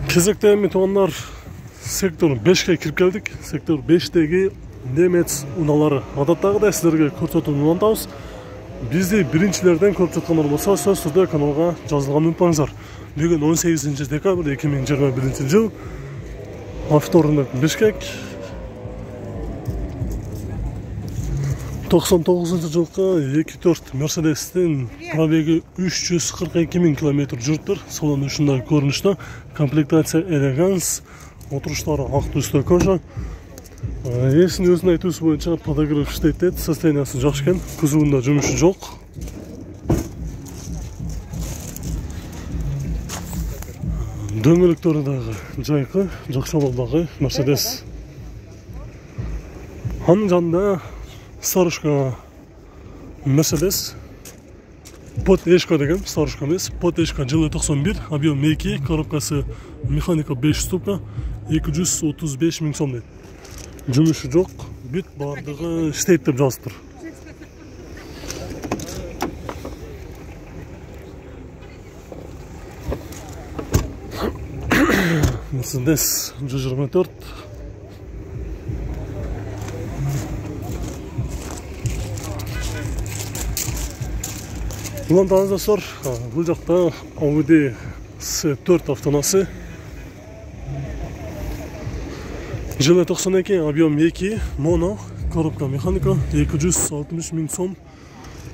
Кезекте эми туугандар сектор 5ке кирип келдик. Сектор 5теги немец унаалары. Адаттагыдай силерге көрсөтүүнү улантабыз. Бизди биринчилерден көрүп жаткандар болсо, сөз түрдө каналга жазылганын унутпаңыздар. Бүгүн 18 декабрь 2021 жыл. Авторунок Бишкек. 99 жылкы 2.4 Мерседестин пробеги 342.000 км жүрүптүр. Салон ушундай көрүнүштө. Комплектация элеганс, отуруштары ак түстө көшө. Эсин өзүнүн айтуусу боюнча подогрев иштейт, состояниясы жакшы экен. Кузовунда жумушу жок. Дөңгөлөктөрү дагы жайкы, жакшы абалдагы Мерседес. Анын жанында старушка Мерседес. Под-эшка деген, старушка эмес, под-эшка жылы 91, объем 2, коробкасы механика 5 ступка, 235 миң сом дейт. Жумушу жок, бүт бардыгы иштейт деп жазыптыр. Мерседес 124. Улантаңыз достор, бул жакта Audi S4 автонасы. Жылы 92, объем 2, моно, коробка механика, 260 миң сом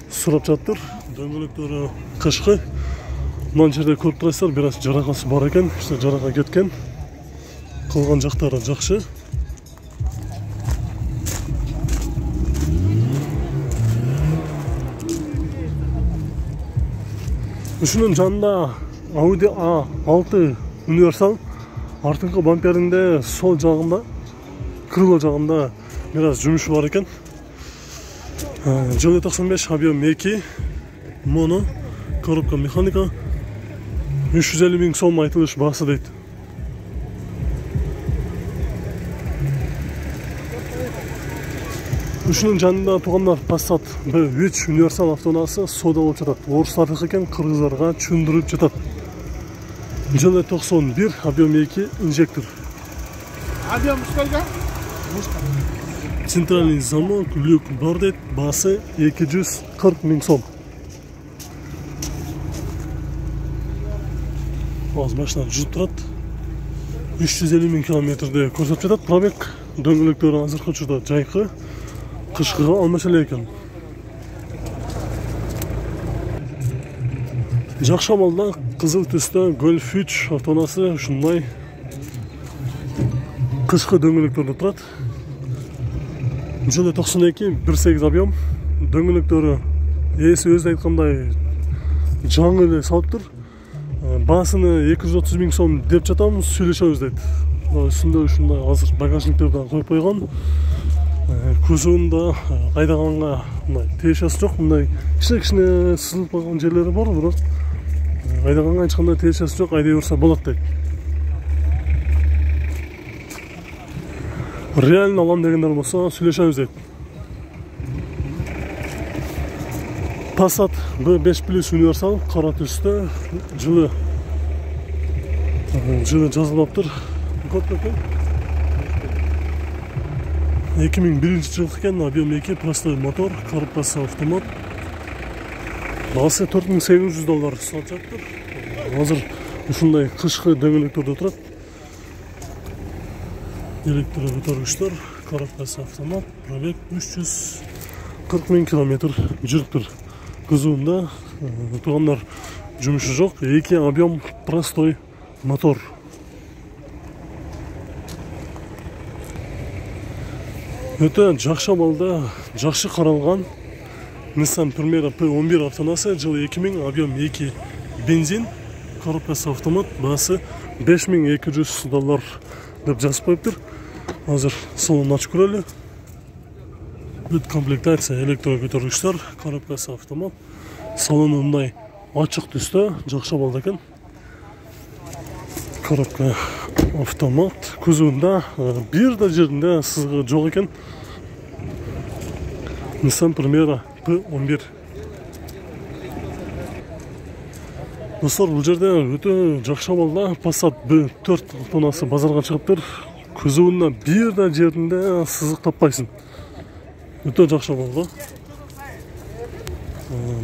сурап жатыр. Дөңгөлөктөрү кышкы. Мына жерде көрүп турасыздар, бир аз жаракасы бар экен, жарака кеткен. Калган жактары жакшы. Ушунун жанында Audi A6 универсал. Артыңкы бамперинде сол жагында, крыло жагында бир аз жумушу бар экен. Жылы 95, объем 2, моно, коробка механика, 350 миң сом айтылыш баасы дейт. Ушунун жанында туугандар Passat B3 универсал автоунаасы соода болуп жатат. Орустардык экен, кыргыздарга чүндүрүп жатат. Жылы 91, объем 2, инжектор. Объем сколько? Центральный замок, люк бар дейт, баасы 240 миң сом. Аз машина жүрүп турат. 350 миң километрде көрсөтүп жатат. Пробег дөңгөлөктөрү азыркы учурда жайкы, кышкыга алмаш эле экен. Жакшы абалда кызыл түстө Golf 3 автоунаасы ушундай кышкы дөңгөлөктөрдө турат. Жылы 92, 1.8 объем. Дөңгөлөктөрү ээси өзү айткандай жаңы эле салыптыр. Баасыны 230 миң сом деп жатам, сүйлөшөбүз дейт. Үстүндө ушундай азыр багажниктерди коюп койгон. Кузовунда айдаганга мындай тиешеси жок, мындай кичине сызылып калган жерлери бар, бирок айдаганга эч кандай тиешеси жок, айдай берсе болот дейт. Реально алам дегендер болсо сүйлөшөбүз дейт. Passat B5 Plus универсал, кара түстө, жылы жазылбаптыр. Код экен. 2001 жыл экен, объем 2, простой мотор, коробкасы автомат. Баасы $4800 сатып жатыр. Азыр ушундай кышкы дөңгөлөктөрдө турат. Электро көтөргүчтөр, коробкасы автомат, пробег 340 миң километр жүрүптүр. Кузовунда туугандар жумушу жок, 2 объем простой мотор. Өтө жакшы абалда, жакшы каралган Nissan Primera P11 автоунаасы, жылы 2000, объем 2, бензин, коробкасы автомат, баасы $5200 деп жазып коюптур. Азыр салонун ачып көрөлү. Бүт комплектация электро көтөргүчтөр, коробкасы автомат. Салону мындай ачык түстө, жакшы абалда экен. Коробка автомат. Кузовунда бир да жеринде сызгы жок экен. Nissan Primera P11. Достар, бұл жерде өте жақсы болды. Passat B4 автонасы базарға шығыптыр. Күзуінен бір да жерінде сызық таппайсың. Өте жақсы болды.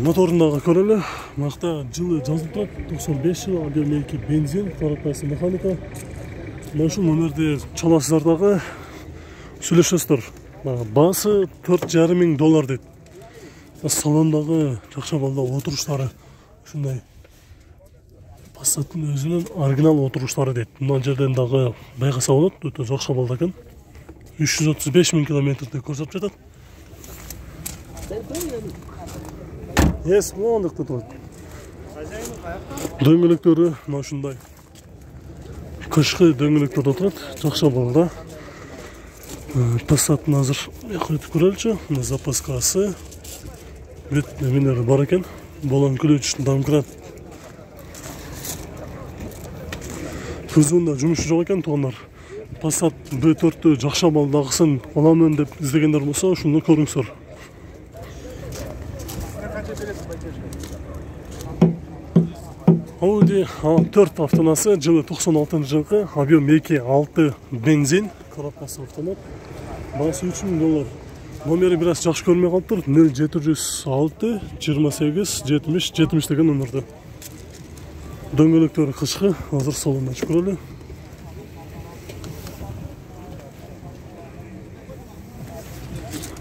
Моторындағы көрелі. Мақта жылы жазылып тұрады. 95 жыл, объем 2 бензин, коробкасы механика. Машин өмірде чаласыздардағы сөйлесесіздер. Басы $4,500 дейді. Салондағы жақсы болды отырыштары. Шындай. Passat'ın özünün оригинал отырыштары дейді. Мұнан жерден дағы байғаса болады. Өте жақсы болды екен. 335 000 километрді көрсетіп жатады. Ондықты тұрады. Дөңгелектері машиндай. Қышқы дөңгелектері тұрады. Жақсы болды. Passat'ın азыр еқіреті көрелші. Запаскасы. Бет неменері бар екен. Болан ключ, домкрат. Күзуында жұмысы жоқ екен туғандар. Passat B4-ті жақша балдағысын оламын деп іздегендер болса, шуны көріңіздер. Audi A4 автонасы жылы 96 жылғы, объем 2.6 бензин, коробкасы автомат. Басы $3,000. Номері біраз жақсы көрмей қалып тұр. 0706 28 70 70 деген номерді. Дөңгелектері қышқы, азыр салонда көрелі.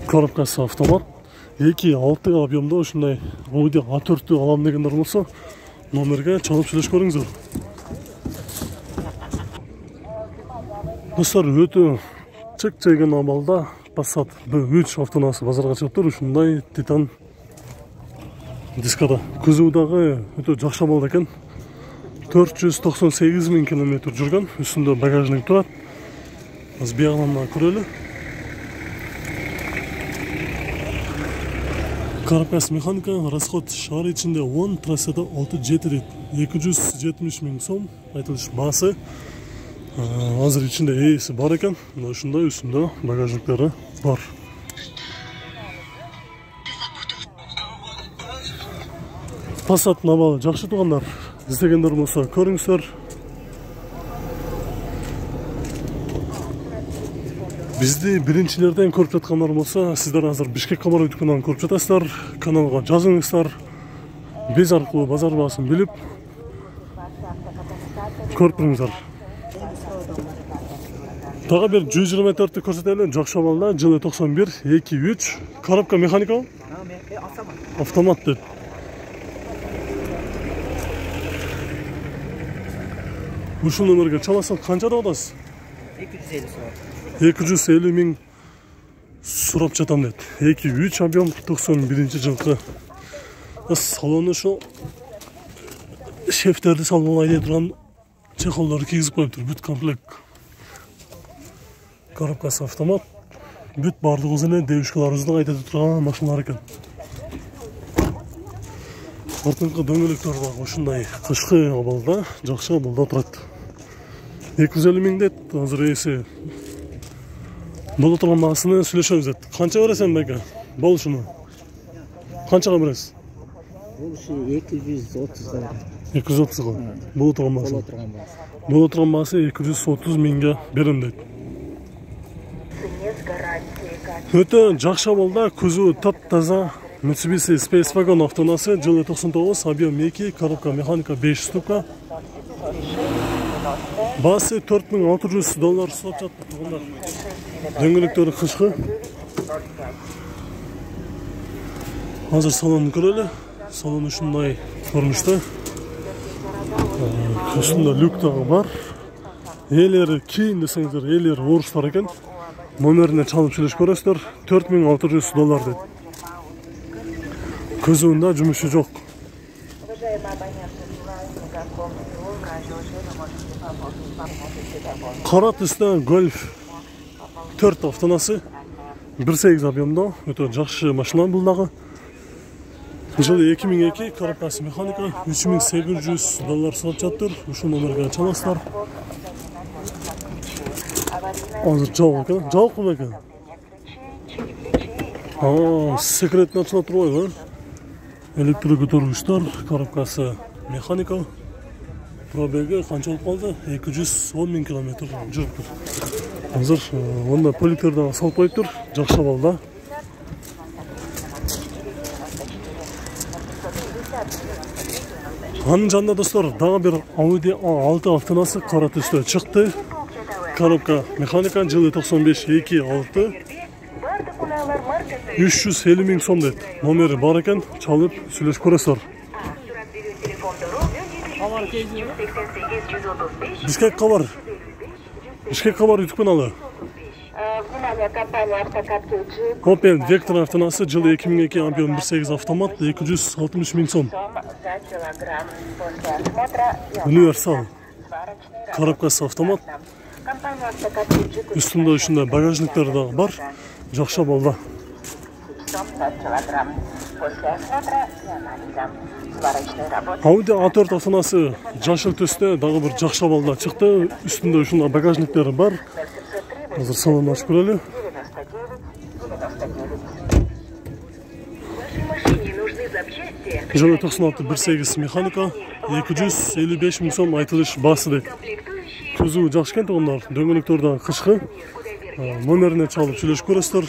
Коробкасы автомат. 2.6 объемда ошындай Audi A4-ті алам дегендер болса, номерге чалып сөйлеш көріңіздер. Достар, өте чек-чеген амалда Passat B3 автонасы базарға шығып тұр. Ушындай титан дискада. Күзудағы өте жақсы амалда екен. 498 000 километр жүрген. Үстінде багажник тұрады. Аз бияғынан көрелі. Коробкасы механика, расход шар içinde 10, трассада 67 дейді. 270 000 сом. Айтылыш басы. Азыр içinde ейсі бар екен. Ошында үстінде багажниктері бар. Passat намалы жақсы туғандар. İzlegендер болса көріңіздер. Бізді біріншілерден көріп жатқандар болса, сіздер азыр Бишкек хабар өтікінен көріп жатасыздар. Каналға жазыңыздар. Без арқылы базар басын біліп көріп тұрыңыздар. Тағы бір 124-ті көрсетелі. Жақсы балда жылы 91 2.3 коробка механика автомат дейді. Ушул номерге чаласақ қаншада одасыз? 250 000 сұрап жатам деді. 2.3 объем 91 жылғы. Салоны шо шефтерді салып айдай тұрған чехолдары кигізіп қойып тұр. Бүт комплект. Коробкасы автомат. Бүт барлық өзіне девушкаларымыздың айдады тұрған машиналар екен. Артыңғы дөңгелектер бар. Ошындай қышқы абалда, жақсы абалда тұрады. 250 000 деді. Азыр есі бұл отырған бағасыны сөйлешеміз деді. Қанша бересен бәке? Бұл шыны. Қаншаға бересіз? Бұл үші 230 ғой. 230 ғой. Бұл отырған бағасы. Бұл отырған бағасы 230 000-ге берем дейді. Өте жақша болды. Күзу тап-таза Mitsubishi Space Wagon автонасы жылы 99, объем 2, коробка механика 5 штука. Басы $4,600 сұрап жатты. Дөңгелектері қышқы. Азыр салонын көрелі. Салон үшіндай көрінішті. Үстінде люктағы бар. Елері кейін десеңіздер, елері орыстар екен. Номеріне чалып сөйлеш көресіздер. $4,600 дейді. Көзуында жұмысы жоқ. Қара түсті Golf 4 автонасы 1.8 объемда. Өте жақсы машина бұлдағы. Жылы 2002, коробкасы механика $3,800 сұрап жатыр. Үшу номерге чаласыздар. Азыр жауық екен. Жауық бұл екен. Секретін ашыла тұрбай ба? Электро көтергіштер, коробкасы механика. Пробеги қаншалық қалды? 210.000 километр жүріп тұр. Қазір онда поликтерді салып қойып тұр, жақсы балда. Анын жанында достар, дағы бір Audi A6 автонасы қара түсті шықты. Коробка механика, жылы 95 2.6. 350.000 сом дейді. Номері бар екен, чалып сөйлесіп көресіздер. Бишкек хабар. Бишкек хабар YouTube каналы. Opel Vectra автонасы жылы 2002 объем 1.8 автомат 260.000 сом. Универсал. Коробкасы автомат. Üstünde uçunda bagajlıkları da var. Жақша балда. Audi A4 автонасы жашыл түсті, дағы бір жақша балда шықты. Üstünde uçunda bagajlıkları бар. Hazır salonu açıp көрелі. Жылы 96 1.8 механика 255.000 сом айтылыш басы дейді. Көзі жақсы екен тұғындар, дөңгелектерден қышқы. Номеріне чалып сөйлесіп көресіздер.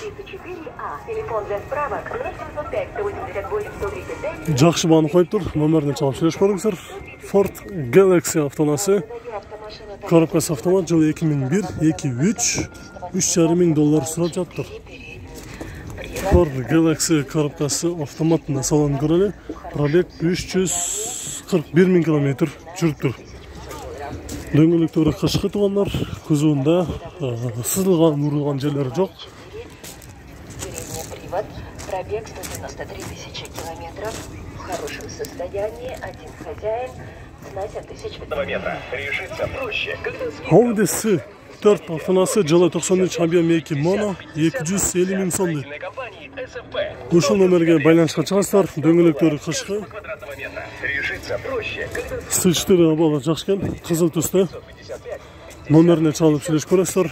Жақсы бағаны қойып тұр, номеріне чалып сөйлесіп көріңіздер. Ford Galaxy автонасы. Коробкасы автомат, жылы 2001, 2.3, $3.500 сұрап жаттыр. Ford Galaxy коробкасы автоматында салон көрелі. Пробег 341.000 километр жүріп тұр. Дөңгелектері қышқы туғандар, күзуында сызылған, ұрылған жерлері жоқ. Пробег 193 тысячи километров. В хорошем состоянии. Один хозяин. Цена 7000 метра. Решиться проще. Audi S4 автонасы жылы 93 объем 2 моно 250.000 сом дейді. Ушыл номерге байланышқа шығасыздар, дөңгелектері қышқы. Стычтері бала жақсы екен, қызыл түсті. Номеріне чалып сөйлесіп көресіздер.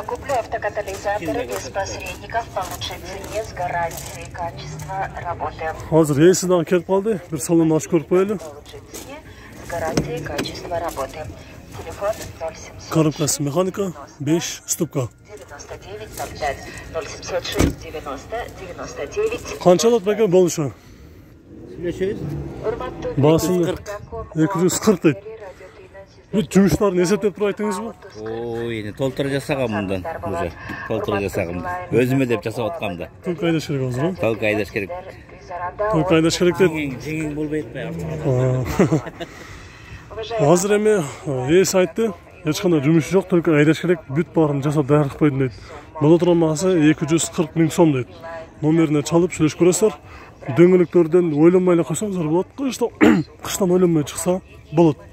Куплю автокатализаторы без посредников по лучшей цене с гарантией качества работы. Hazır рейсідан келіп қалды, бір салон ашып көріп қоялы. По лучшей цене с гарантией качества работы. Телефон 0700. Коробкасы механика 5 ступка. 9905 0706 90 99. Қаншалат бәке болушы? Басында 240 дейді. Бұл жұмыстарын есептеп тұр айтыңыз ба? Ой, толтыра жасағам мұндан. Толтыра жасағам. Өзіме деп жасап отқамда. Только айдаш керек азыр. Толка айдаш керек. Только айдаш керек дейді. Жеңің болбайды. Азыр еме ес айтты. Ешқандай жұмысы жоқ, только айдаш керек. Бүт барын жасап дайырлық қойдың дейді. Бұл отырмасы 240.000 сом дейді. Номеріне чалып сөйлесіп көресіздер. Дөңгелектерден ойланмайлы қойсаңыздар болады. Қыштан ойланмай шықса болады.